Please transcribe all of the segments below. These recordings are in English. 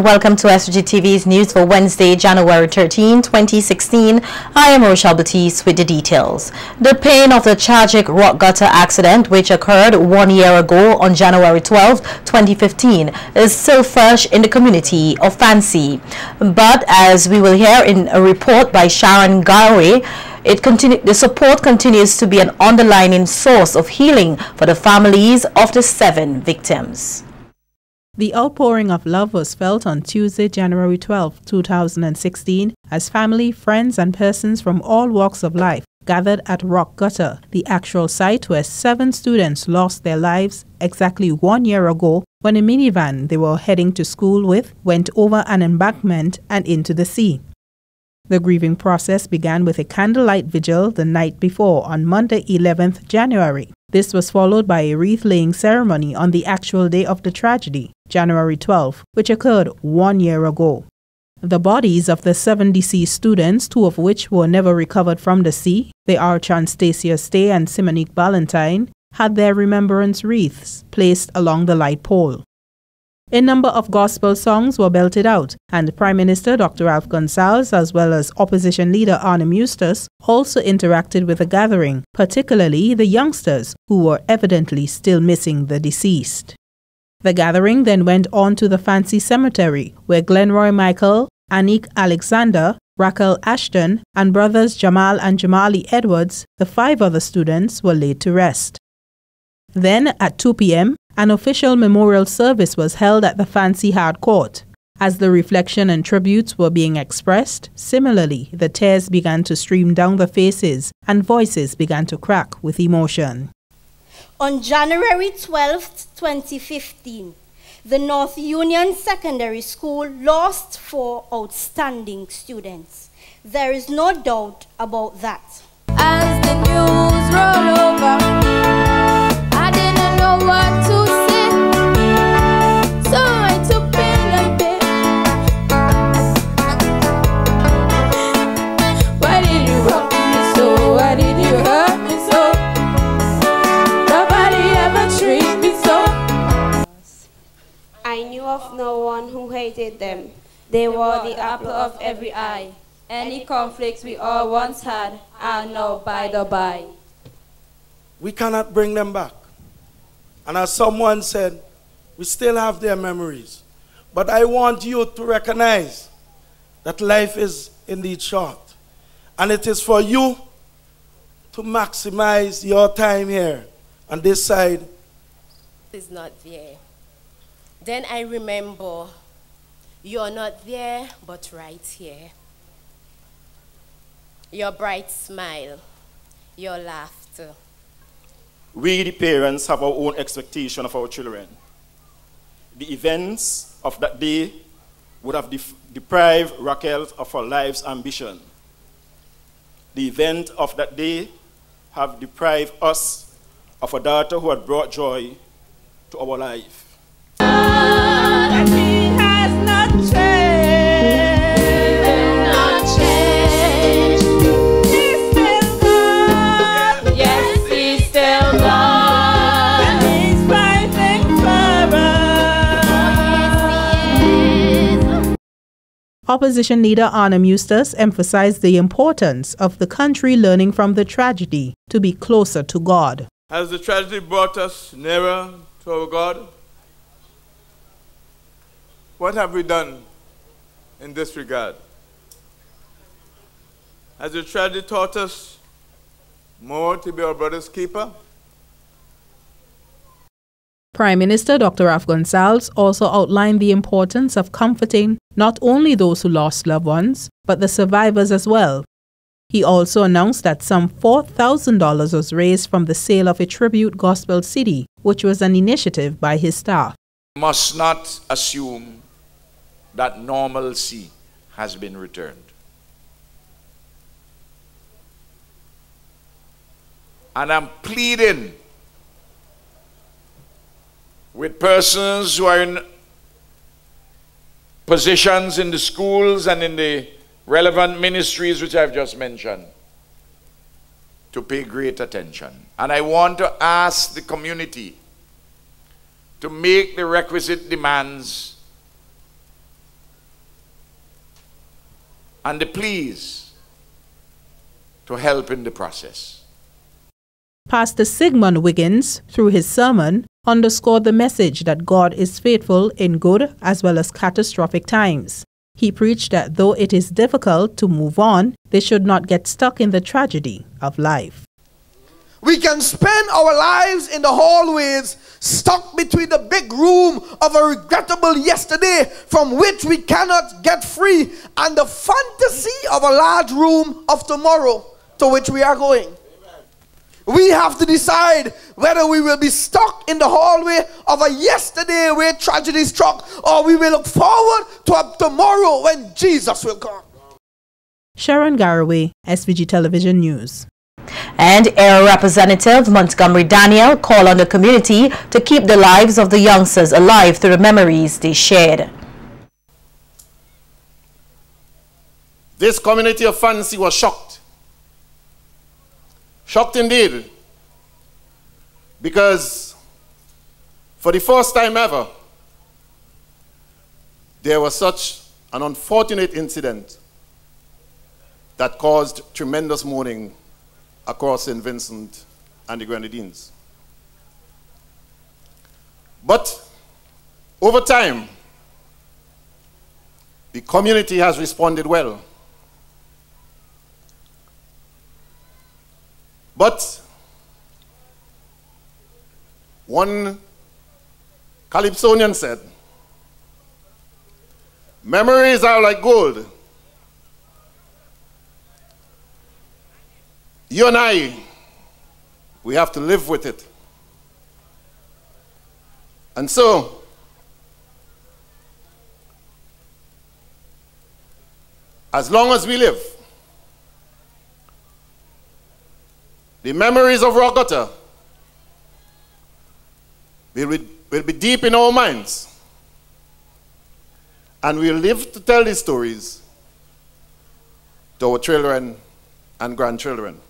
welcome to SVG-TV's news for Wednesday, January 13, 2016. I am Rochelle Batiste with the details. The pain of the tragic rock gutter accident, which occurred 1 year ago on January 12, 2015, is still fresh in the community of Fancy. But as we will hear in a report by Sharon Garwe, the support continues to be an underlying source of healing for the families of the 7 victims. The outpouring of love was felt on Tuesday, January 12, 2016, as family, friends and persons from all walks of life gathered at Rock Gutter, the actual site where 7 students lost their lives exactly 1 year ago when a minivan they were heading to school with went over an embankment and into the sea. The grieving process began with a candlelight vigil the night before on Monday, 11th January. This was followed by a wreath-laying ceremony on the actual day of the tragedy, January 12, which occurred 1 year ago. The bodies of the 7 deceased students, 2 of which were never recovered from the sea, they are Chanstacia Stay and Simonique Ballantyne, had their remembrance wreaths placed along the light pole. A number of gospel songs were belted out, and Prime Minister Dr. Ralph Gonsalves, as well as Opposition Leader Arnhem Eustace, also interacted with the gathering, particularly the youngsters, who were evidently still missing the deceased. The gathering then went on to the Fancy Cemetery, where Glenroy Michael, Anik Alexander, Raquel Ashton, and brothers Jamal and Jamali Edwards, the 5 other students, were laid to rest. Then, at 2 p.m., an official memorial service was held at the Fancy Hard Court. As the reflection and tributes were being expressed, similarly, the tears began to stream down the faces and voices began to crack with emotion. On January 12, 2015, the North Union Secondary School lost 4 outstanding students. There is no doubt about that. As the news roll over, I didn't know what to say, so I took pen and paper. Why did you rock me so? Why did you hurt me so? Nobody ever treated me so. I knew of no one who hated them. They were the apple of every eye. Any conflicts we all once had are now by the by. We cannot bring them back. And as someone said, we still have their memories. But I want you to recognize that life is indeed short. And it is for you to maximize your time here on this side. Is not there. Then I remember, you're not there, but right here. Your bright smile, your laughter. We, the parents, have our own expectation of our children. The events of that day would have deprived Raquel of her life's ambition. The event of that day have deprived us of a daughter who had brought joy to our life. And he has not changed. Not changed. He's still God. Yes, he's still God. And he's fighting for us. Opposition Leader Arnhem Eustace emphasized the importance of the country learning from the tragedy to be closer to God. Has the tragedy brought us nearer to our God? What have we done in this regard? Has the tragedy taught us more to be our brother's keeper? Prime Minister Dr. Ralph Gonsalves also outlined the importance of comforting not only those who lost loved ones, but the survivors as well. He also announced that some $4,000 was raised from the sale of a tribute gospel CD, which was an initiative by his staff. We must not assume that normalcy has been returned. And I'm pleading with persons who are in positions in the schools and in the relevant ministries which I've just mentioned to pay great attention. And I want to ask the community to make the requisite demands and the pleas to help in the process. Pastor Sigmund Wiggins, through his sermon, underscored the message that God is faithful in good as well as catastrophic times. He preached that though it is difficult to move on, they should not get stuck in the tragedy of life. We can spend our lives in the hallways, stuck between the big room of a regrettable yesterday from which we cannot get free, and the fantasy of a large room of tomorrow to which we are going. We have to decide whether we will be stuck in the hallway of a yesterday where tragedy struck, or we will look forward to a tomorrow when Jesus will come. Sharon Garraway, SVG Television News. And Air Representative Montgomery Daniel called on the community to keep the lives of the youngsters alive through the memories they shared. This community of Fancy was shocked. Shocked indeed, because for the first time ever, there was such an unfortunate incident that caused tremendous mourning across St. Vincent and the Grenadines. But over time, the community has responded well. But one Calypsonian said, memories are like gold. You and I, we have to live with it. And so, as long as we live, the memories of Rock Gutter will be deep in our minds, and we'll live to tell these stories to our children and grandchildren.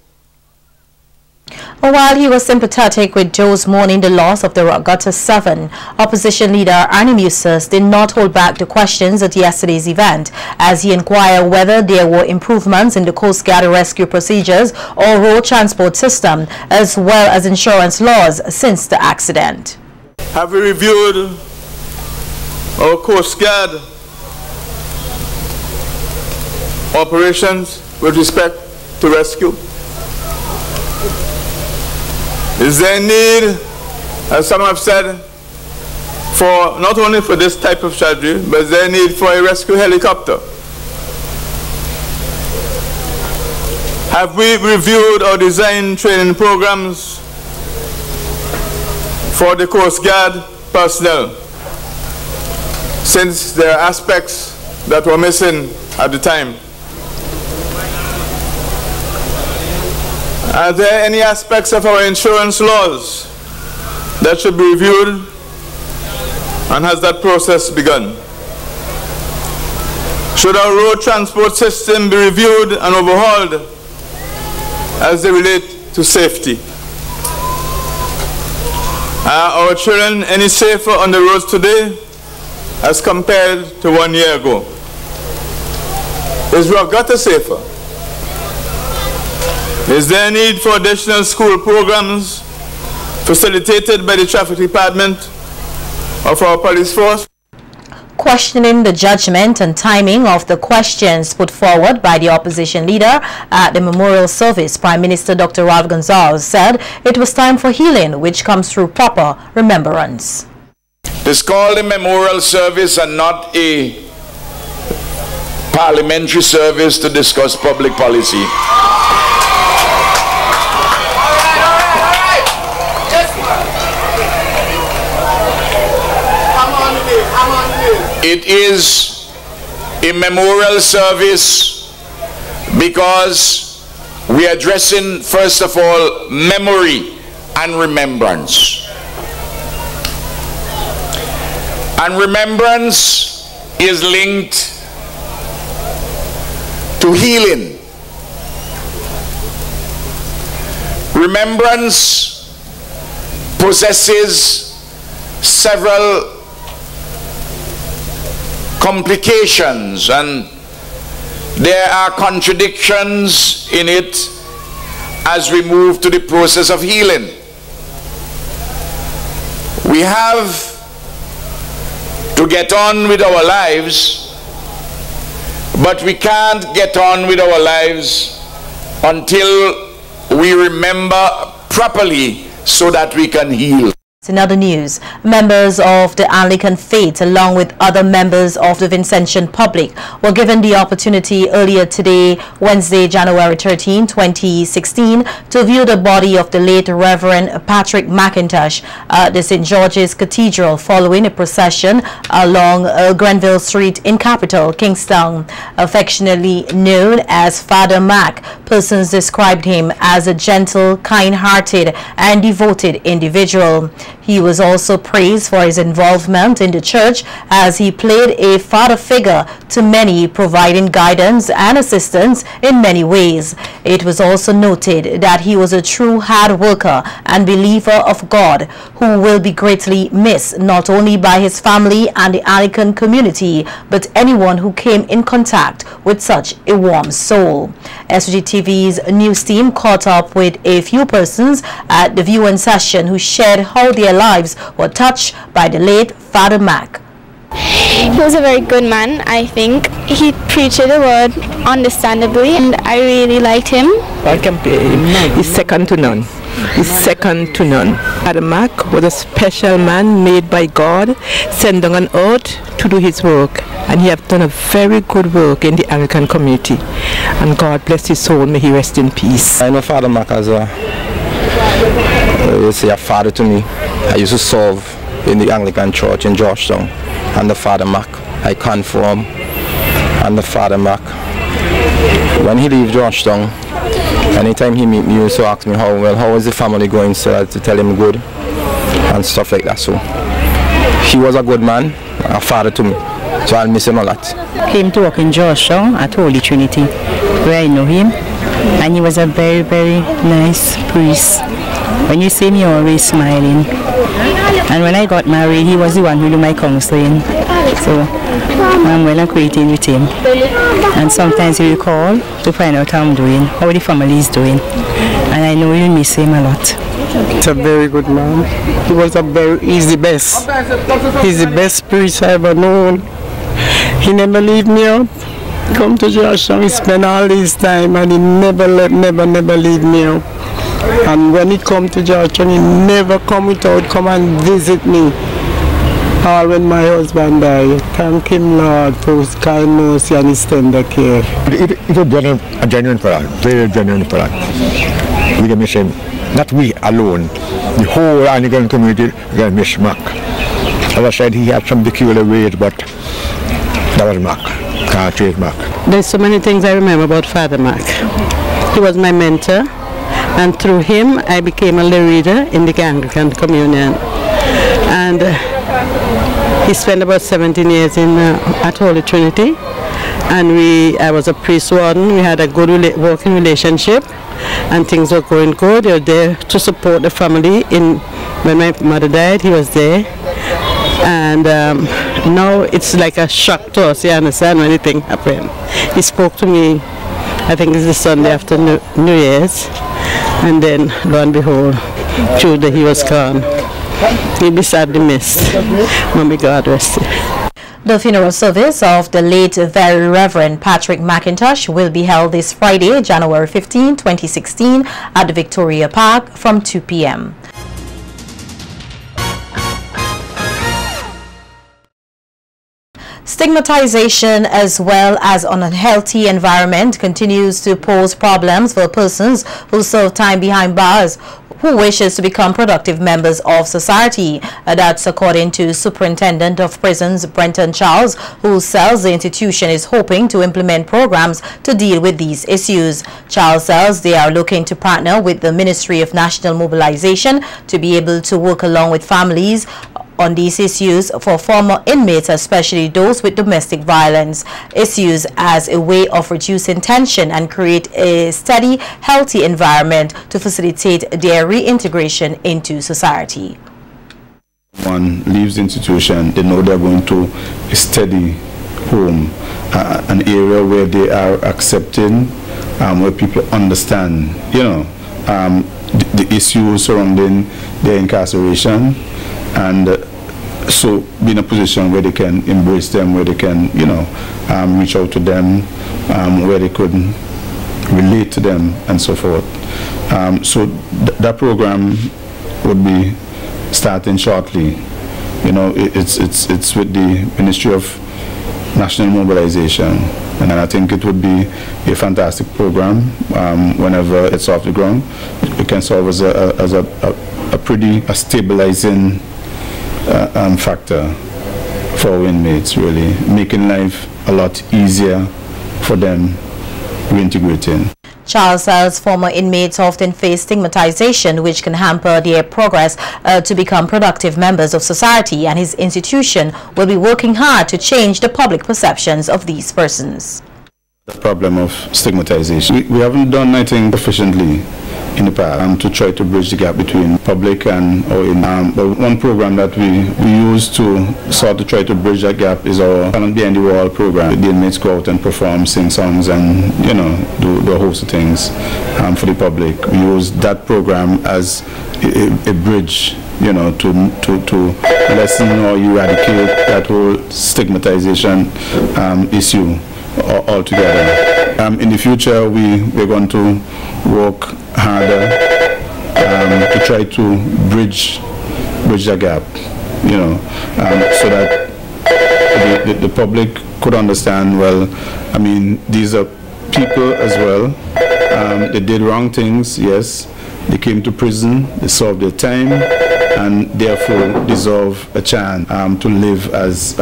While he was sympathetic with those mourning the loss of the Rock Gutter 7, opposition leader Arnie Muses did not hold back the questions at yesterday's event as he inquired whether there were improvements in the Coast Guard rescue procedures or road transport system, as well as insurance laws since the accident. Have we reviewed our Coast Guard operations with respect to rescue? Is there a need, as some have said, for not only for this type of tragedy, but is there a need for a rescue helicopter? Have we reviewed or designed training programs for the Coast Guard personnel, since there are aspects that were missing at the time? Are there any aspects of our insurance laws that should be reviewed, and has that process begun? Should our road transport system be reviewed and overhauled as they relate to safety? Are our children any safer on the roads today as compared to 1 year ago? Is Rock Gutter safer? Is there a need for additional school programs facilitated by the traffic department of our police force? Questioning the judgment and timing of the questions put forward by the opposition leader at the memorial service, Prime Minister Dr. Ralph Gonsalves said it was time for healing, which comes through proper remembrance. It's called a memorial service and not a parliamentary service to discuss public policy. It is a memorial service because we are addressing, first of all, memory and remembrance. And remembrance is linked to healing. Remembrance possesses several complications and There are contradictions in it as we move to the process of healing. We have to get on with our lives, but we can't get on with our lives until we remember properly so that we can heal. In other news, members of the Anglican faith along with other members of the Vincentian public were given the opportunity earlier today, Wednesday, January 13, 2016, to view the body of the late Reverend Patrick McIntosh at the St. George's Cathedral following a procession along Grenville Street in capital Kingstown. Affectionately known as Father Mac, persons described him as a gentle, kind-hearted and devoted individual. He was also praised for his involvement in the church as he played a father figure to many, providing guidance and assistance in many ways. It was also noted that he was a true hard worker and believer of God who will be greatly missed not only by his family and the Anglican community, but anyone who came in contact with such a warm soul. SVG-TV's news team caught up with a few persons at the viewing session who shared how their lives were touched by the late Father Mac. He was a very good man, I think. He preached the word understandably and I really liked him. I can pay him. He's second to none. He's second to none. Father Mac was a special man made by God, sent down on earth to do his work, and he has done a very good work in the Anglican community. And God bless his soul, may he rest in peace. I know Father Mac as a father to me. I used to serve in the Anglican church in Georgetown, and the Father Mac I confirm, and the Father Mac, when he leaves Georgetown, anytime he meet me, he used to ask me how is the family going, so to tell him good and stuff like that. So he was a good man, a father to me, so I'll miss him a lot. Came to work in Georgetown at Holy Trinity, where I know him, and he was a very, very nice priest. When you see me, always smiling. And when I got married, he was the one who did my counseling. So I'm well acquainted with him. And sometimes he will call to find out how I'm doing, how the family is doing. And I know you'll miss him a lot. He's a very good man. He's the best. He's the best priest I ever known. He never leave me out. Come to Georgetown, he spent all his time and he never leave me out. And when he come to Georgetown, he never come and visit me. All when my husband died. Thank him, Lord, for his kind mercy and his tender care. It was a genuine prayer, very genuine prayer. We can miss him. Not we alone. The whole Anglican community can miss Mac. As I said, he had some peculiar ways, but that was Mac. Can't change Mac. There's so many things I remember about Father Mac. He was my mentor, and through him I became a lay reader in the Anglican Communion. And he spent about 17 years at Holy Trinity, and I was a priest warden. We had a good working relationship, and things were going good. They were there to support the family. When my mother died, he was there. And now it's like a shock to us, you understand, when anything happened. He spoke to me, I think it's the Sunday after New Year's, and then lo and behold, Tuesday he was gone. He'll be sadly missed. May God rest him. The funeral service of the late Very Reverend Patrick McIntosh will be held this Friday, January 15, 2016 at the Victoria Park from 2 p.m. Stigmatization as well as an unhealthy environment continues to pose problems for persons who serve time behind bars who wishes to become productive members of society. That's according to Superintendent of Prisons Brenton Charles, who says the institution is hoping to implement programs to deal with these issues. Charles says they are looking to partner with the Ministry of National Mobilization to be able to work along with families on these issues for former inmates, especially those with domestic violence issues, as a way of reducing tension and create a steady, healthy environment to facilitate their reintegration into society. One leaves the institution, they know they're going to a steady home, an area where they are accepting, where people understand, you know, the issues surrounding their incarceration, and so be in a position where they can embrace them, where they can, you know, reach out to them, where they could relate to them, and so forth. So that program would be starting shortly. You know, it's with the Ministry of National Mobilization, and I think it would be a fantastic program whenever it's off the ground. It can serve as a pretty stabilizing factor for our inmates, really, making life a lot easier for them reintegrating. Child cells former inmates often face stigmatization, which can hamper their progress to become productive members of society, and his institution will be working hard to change the public perceptions of these persons. The problem of stigmatization. We haven't done anything sufficiently in the past to try to bridge the gap between public and but one program that we use to sort of try to bridge that gap is our Talent Behind the Wall program. The inmates go out and perform, sing songs, and, you know, do a host of things for the public. We use that program as a bridge, you know, to lessen or eradicate that whole stigmatization issue altogether. In the future, we're going to work harder to try to bridge that gap, you know, so that the public could understand, well, I mean, these are people as well. They did wrong things, yes. They came to prison, they served their time, and therefore deserve a chance to live as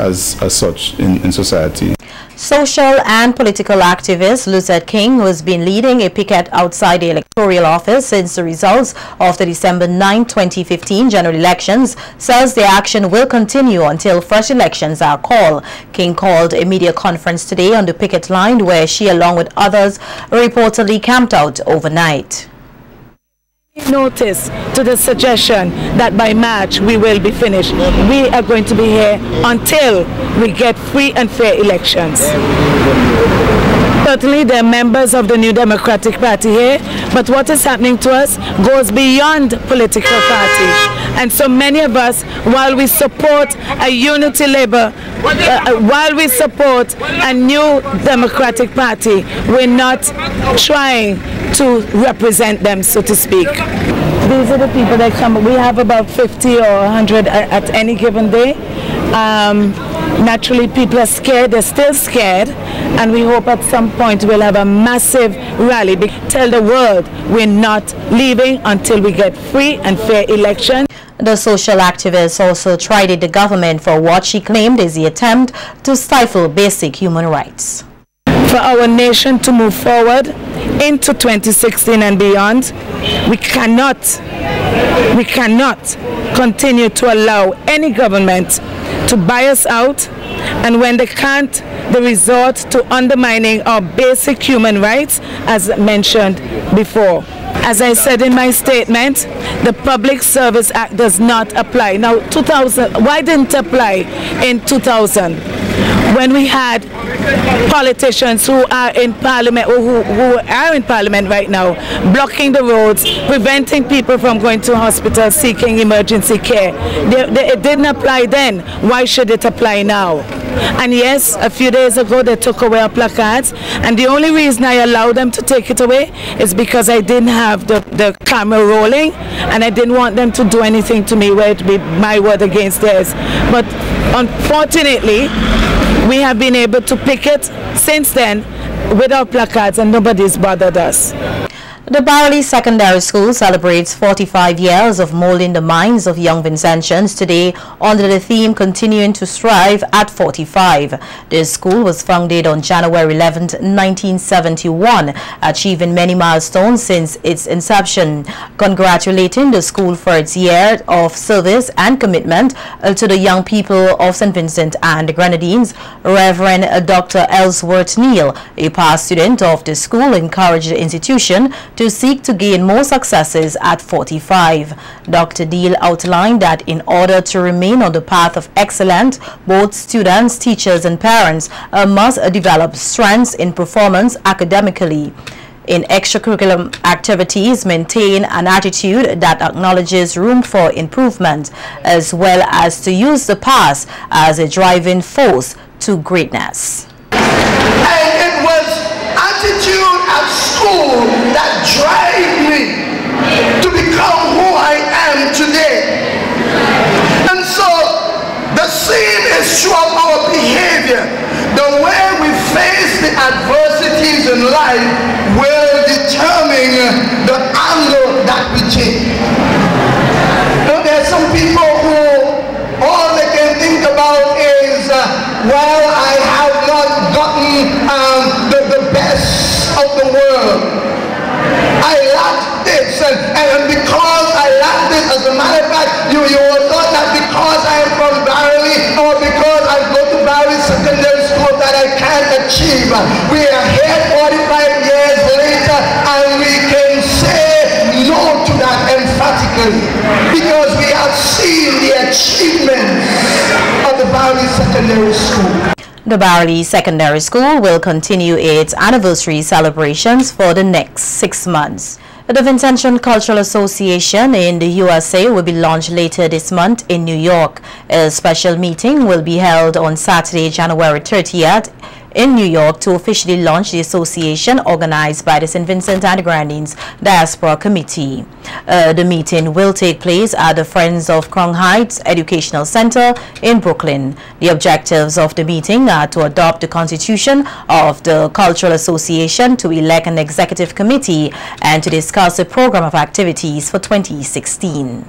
such in society. Social and political activist Luzette King, who has been leading a picket outside the Electoral office since the results of the December 9, 2015 general elections, says the action will continue until fresh elections are called. King called a media conference today on the picket line, where she, along with others, reportedly camped out overnight. Notice to the suggestion that by March we will be finished. We are going to be here until we get free and fair elections. Certainly there are members of the New Democratic Party here, but what is happening to us goes beyond political party. And so many of us, while we support a unity Labour, while we support a New Democratic Party, we're not trying to represent them, so to speak. These are the people that come. We have about 50 or 100 at any given day. Naturally, people are scared. They're still scared, and we hope at some point we'll have a massive rally. Tell the world we're not leaving until we get free and fair elections. The social activist also chided the government for what she claimed is the attempt to stifle basic human rights. For our nation to move forward into 2016 and beyond, we cannot continue to allow any government to buy us out, and when they can't, they resort to undermining our basic human rights, as mentioned before. As I said in my statement, the Public Service Act does not apply. Now, 2000, why didn't it apply in 2000? When we had politicians who are in Parliament, who are in Parliament right now, blocking the roads, preventing people from going to hospitals seeking emergency care. It didn't apply then. Why should it apply now? And yes, a few days ago they took away our placards, and the only reason I allowed them to take it away is because I didn't have the camera rolling, and I didn't want them to do anything to me where it would be my word against theirs. But unfortunately, we have been able to picket since then with our placards, and nobody's bothered us. The Barley Secondary School celebrates 45 years of molding the minds of young Vincentians today under the theme Continuing to Strive at 45. This school was founded on January 11, 1971, achieving many milestones since its inception. Congratulating the school for its year of service and commitment to the young people of St. Vincent and the Grenadines, Reverend Dr. Ellsworth Neal, a past student of the school, encouraged the institution to seek to gain more successes at 45. Dr. Deal outlined that in order to remain on the path of excellence, both students, teachers and parents must develop strengths in performance academically. In extracurricular activities, maintain an attitude that acknowledges room for improvement, as well as to use the past as a driving force to greatness. And it was attitude at school that drove me to become who I am today. And so the same is true of our behavior. The way we face the adversities in life will determine the angle that we take. You know, there are some people who all they can think about is, well, I have not gotten the best of the world. I lack this, and because I lack this, as a matter of fact, you will thought that because I am from Barley or because I go to Barley Secondary School that I can't achieve. We are here 45 years later and we can say no to that emphatically because we have seen the achievements of the Barley Secondary School. The Barley Secondary School will continue its anniversary celebrations for the next 6 months. The Vincention Cultural Association in the USA will be launched later this month in New York. A special meeting will be held on Saturday, January 30th in New York to officially launch the association organized by the St. Vincent and the Grenadines Diaspora Committee. The meeting will take place at the Friends of Crown Heights Educational Center in Brooklyn. The objectives of the meeting are to adopt the constitution of the Cultural Association, to elect an executive committee, and to discuss a program of activities for 2016.